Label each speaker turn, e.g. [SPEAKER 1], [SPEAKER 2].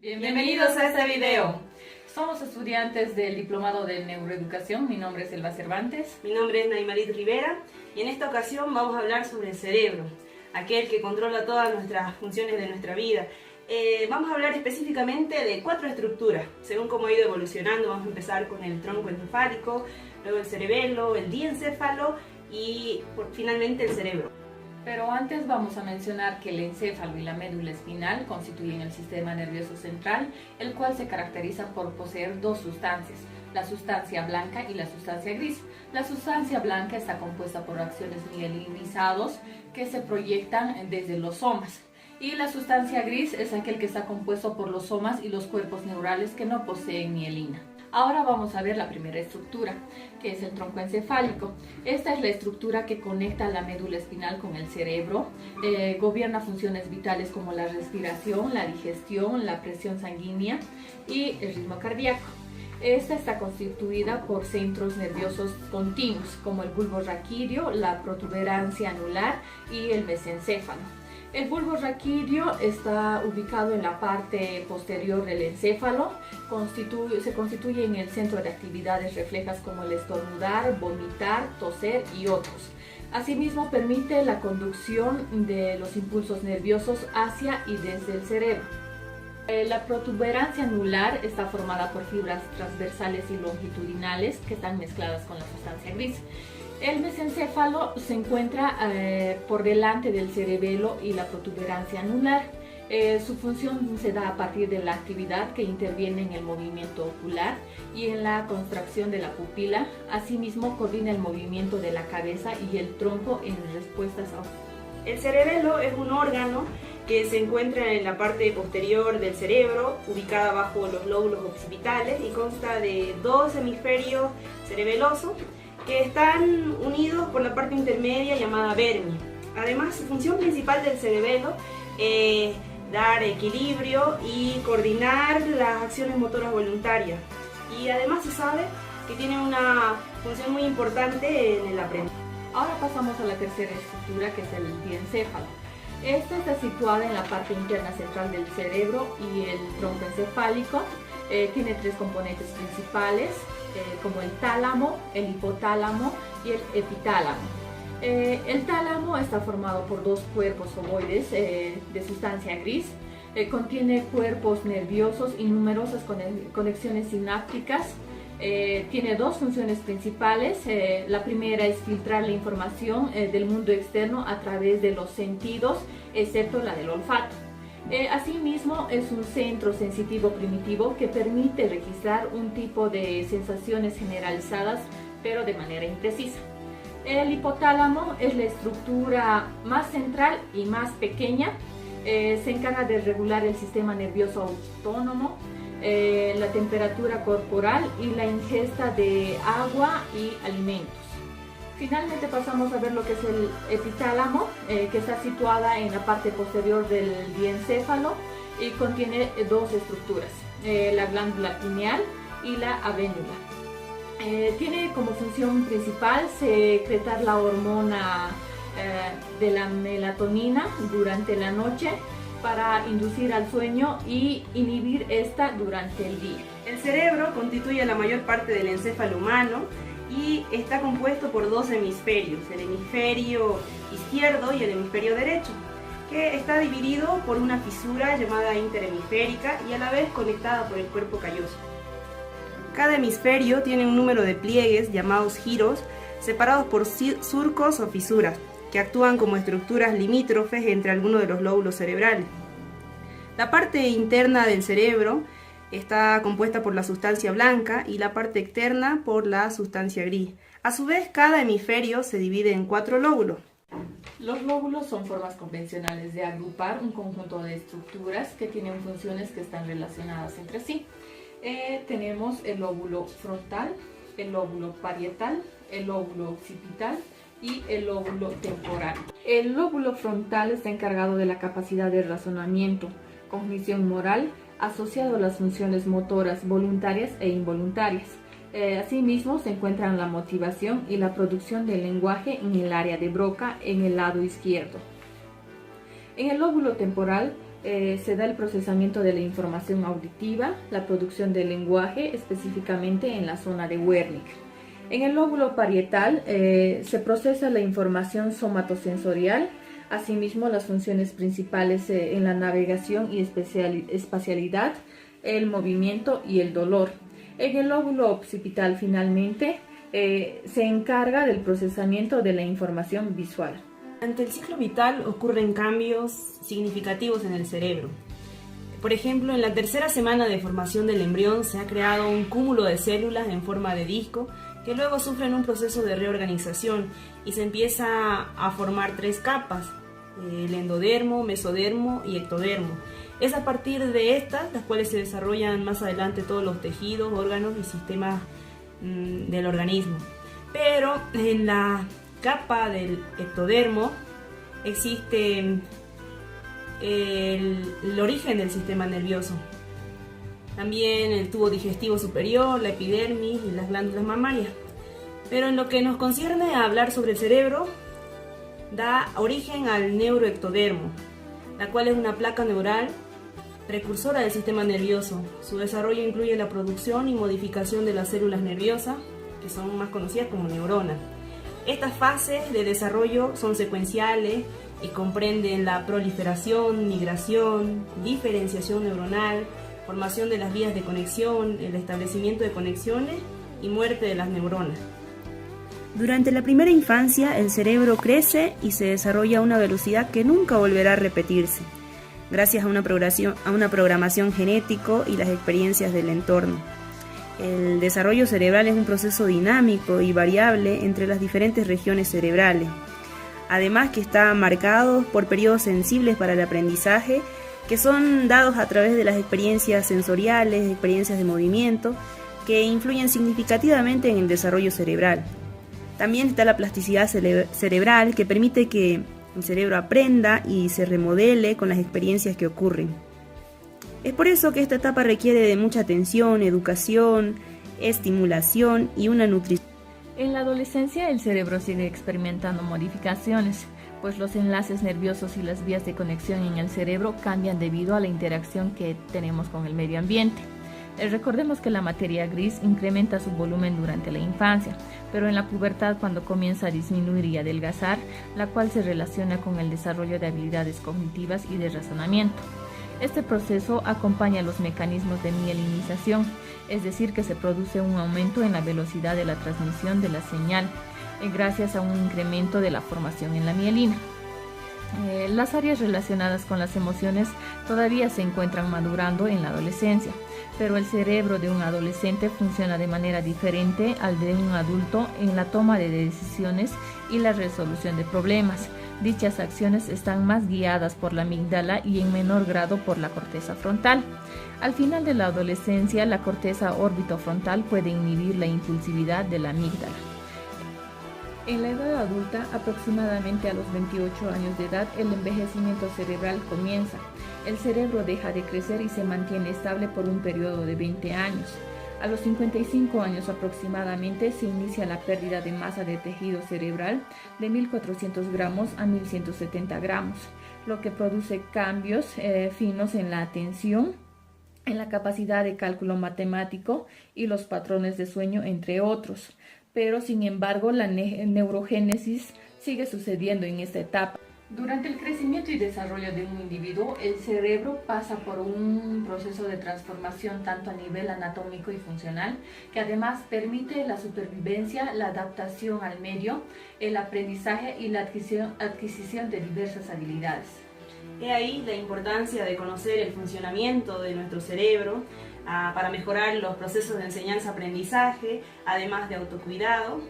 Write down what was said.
[SPEAKER 1] Bienvenidos a este video. Somos estudiantes del Diplomado de Neuroeducación. Mi nombre es Elba Cervantes.
[SPEAKER 2] Mi nombre es Naymarit Rivera y en esta ocasión vamos a hablar sobre el cerebro, aquel que controla todas nuestras funciones de nuestra vida. Vamos a hablar específicamente de 4 estructuras, según cómo ha ido evolucionando. Vamos a empezar con el tronco encefálico, luego el cerebelo, el diencéfalo y finalmente el cerebro.
[SPEAKER 1] Pero antes vamos a mencionar que el encéfalo y la médula espinal constituyen el sistema nervioso central, el cual se caracteriza por poseer 2 sustancias, la sustancia blanca y la sustancia gris. La sustancia blanca está compuesta por acciones mielinizados que se proyectan desde los somas. Y la sustancia gris es aquel que está compuesto por los somas y los cuerpos neurales que no poseen mielina. Ahora vamos a ver la primera estructura, que es el tronco encefálico. Esta es la estructura que conecta la médula espinal con el cerebro, gobierna funciones vitales como la respiración, la digestión, la presión sanguínea y el ritmo cardíaco. Esta está constituida por centros nerviosos continuos, como el bulbo raquídeo, la protuberancia anular y el mesencéfalo. El bulbo raquídeo está ubicado en la parte posterior del encéfalo, se constituye en el centro de actividades reflejas como el estornudar, vomitar, toser y otros. Asimismo, permite la conducción de los impulsos nerviosos hacia y desde el cerebro. La protuberancia anular está formada por fibras transversales y longitudinales que están mezcladas con la sustancia gris. El mesencéfalo se encuentra por delante del cerebelo y la protuberancia anular. Su función se da a partir de la actividad que interviene en el movimiento ocular y en la contracción de la pupila. Asimismo, coordina el movimiento de la cabeza y el tronco en respuestas a...
[SPEAKER 2] El cerebelo es un órgano que se encuentra en la parte posterior del cerebro, ubicada bajo los lóbulos occipitales, y consta de 2 hemisferios cerebelosos que están unidos por la parte intermedia llamada vermi. Además, su función principal del cerebelo es dar equilibrio y coordinar las acciones motoras voluntarias. Y además se sabe que tiene una función muy importante en el aprendizaje.
[SPEAKER 1] Ahora pasamos a la tercera estructura, que es el diencéfalo. Esta está situada en la parte interna central del cerebro y el tronco encefálico. Tiene 3 componentes principales, como el tálamo, el hipotálamo y el epitálamo. El tálamo está formado por 2 cuerpos ovoides de sustancia gris. Contiene cuerpos nerviosos y numerosas conexiones sinápticas. Tiene 2 funciones principales. La primera es filtrar la información del mundo externo a través de los sentidos, excepto la del olfato. Asimismo, es un centro sensitivo primitivo que permite registrar un tipo de sensaciones generalizadas, pero de manera imprecisa. El hipotálamo es la estructura más central y más pequeña. Se encarga de regular el sistema nervioso autónomo, la temperatura corporal y la ingesta de agua y alimentos. Finalmente pasamos a ver lo que es el epitálamo, que está situada en la parte posterior del diencéfalo y contiene 2 estructuras, la glándula pineal y la avénula. Tiene como función principal secretar la hormona de la melatonina durante la noche para inducir al sueño y inhibir esta durante el día.
[SPEAKER 2] El cerebro constituye la mayor parte del encéfalo humano y está compuesto por 2 hemisferios, el hemisferio izquierdo y el hemisferio derecho, que está dividido por una fisura llamada interhemisférica y a la vez conectada por el cuerpo calloso. Cada hemisferio tiene un número de pliegues llamados giros, separados por surcos o fisuras, que actúan como estructuras limítrofes entre algunos de los lóbulos cerebrales. La parte interna del cerebro está compuesta por la sustancia blanca y la parte externa por la sustancia gris. A su vez, cada hemisferio se divide en 4 lóbulos.
[SPEAKER 1] Los lóbulos son formas convencionales de agrupar un conjunto de estructuras que tienen funciones que están relacionadas entre sí. Tenemos el lóbulo frontal, el lóbulo parietal, el lóbulo occipital y el lóbulo temporal. El lóbulo frontal está encargado de la capacidad de razonamiento, cognición moral, asociado a las funciones motoras voluntarias e involuntarias. Asimismo, se encuentran la motivación y la producción del lenguaje en el área de Broca, en el lado izquierdo. En el lóbulo temporal se da el procesamiento de la información auditiva, la producción del lenguaje, específicamente en la zona de Wernicke. En el lóbulo parietal se procesa la información somatosensorial, asimismo las funciones principales en la navegación y espacialidad, el movimiento y el dolor. En el lóbulo occipital finalmente se encarga del procesamiento de la información visual.
[SPEAKER 2] Durante el ciclo vital ocurren cambios significativos en el cerebro. Por ejemplo, en la tercera semana de formación del embrión se ha creado un cúmulo de células en forma de disco que luego sufren un proceso de reorganización y se empieza a formar 3 capas, el endodermo, mesodermo y ectodermo. Es a partir de estas las cuales se desarrollan más adelante todos los tejidos, órganos y sistemas del organismo. Pero en la capa del ectodermo existe el origen del sistema nervioso, también el tubo digestivo superior, la epidermis y las glándulas mamarias. Pero en lo que nos concierne a hablar sobre el cerebro, da origen al neuroectodermo, la cual es una placa neural precursora del sistema nervioso. Su desarrollo incluye la producción y modificación de las células nerviosas, que son más conocidas como neuronas. Estas fases de desarrollo son secuenciales y comprenden la proliferación, migración, diferenciación neuronal, formación de las vías de conexión, el establecimiento de conexiones y muerte de las neuronas.
[SPEAKER 3] Durante la primera infancia, el cerebro crece y se desarrolla a una velocidad que nunca volverá a repetirse, gracias a una programación genético y las experiencias del entorno. El desarrollo cerebral es un proceso dinámico y variable entre las diferentes regiones cerebrales. Además que está marcado por periodos sensibles para el aprendizaje que son dados a través de las experiencias sensoriales, experiencias de movimiento, que influyen significativamente en el desarrollo cerebral. También está la plasticidad cerebral que permite que el cerebro aprenda y se remodele con las experiencias que ocurren. Es por eso que esta etapa requiere de mucha atención, educación, estimulación y una nutrición.
[SPEAKER 1] En la adolescencia el cerebro sigue experimentando modificaciones, pues los enlaces nerviosos y las vías de conexión en el cerebro cambian debido a la interacción que tenemos con el medio ambiente. Recordemos que la materia gris incrementa su volumen durante la infancia, pero en la pubertad cuando comienza a disminuir y adelgazar, la cual se relaciona con el desarrollo de habilidades cognitivas y de razonamiento. Este proceso acompaña los mecanismos de mielinización, es decir, que se produce un aumento en la velocidad de la transmisión de la señal, gracias a un incremento de la formación en la mielina. Las áreas relacionadas con las emociones todavía se encuentran madurando en la adolescencia, pero el cerebro de un adolescente funciona de manera diferente al de un adulto en la toma de decisiones y la resolución de problemas. Dichas acciones están más guiadas por la amígdala y en menor grado por la corteza frontal. Al final de la adolescencia, la corteza orbitofrontal puede inhibir la impulsividad de la amígdala. En la edad adulta, aproximadamente a los 28 años de edad, el envejecimiento cerebral comienza. El cerebro deja de crecer y se mantiene estable por un periodo de 20 años. A los 55 años aproximadamente se inicia la pérdida de masa de tejido cerebral de 1.400 gramos a 1.170 gramos, lo que produce cambios finos en la atención, en la capacidad de cálculo matemático y los patrones de sueño, entre otros. Pero sin embargo la neurogénesis sigue sucediendo en esta etapa. Durante el crecimiento y desarrollo de un individuo, el cerebro pasa por un proceso de transformación tanto a nivel anatómico y funcional, que además permite la supervivencia, la adaptación al medio, el aprendizaje y la adquisición de diversas habilidades.
[SPEAKER 2] He ahí la importancia de conocer el funcionamiento de nuestro cerebro para mejorar los procesos de enseñanza-aprendizaje, además de autocuidado,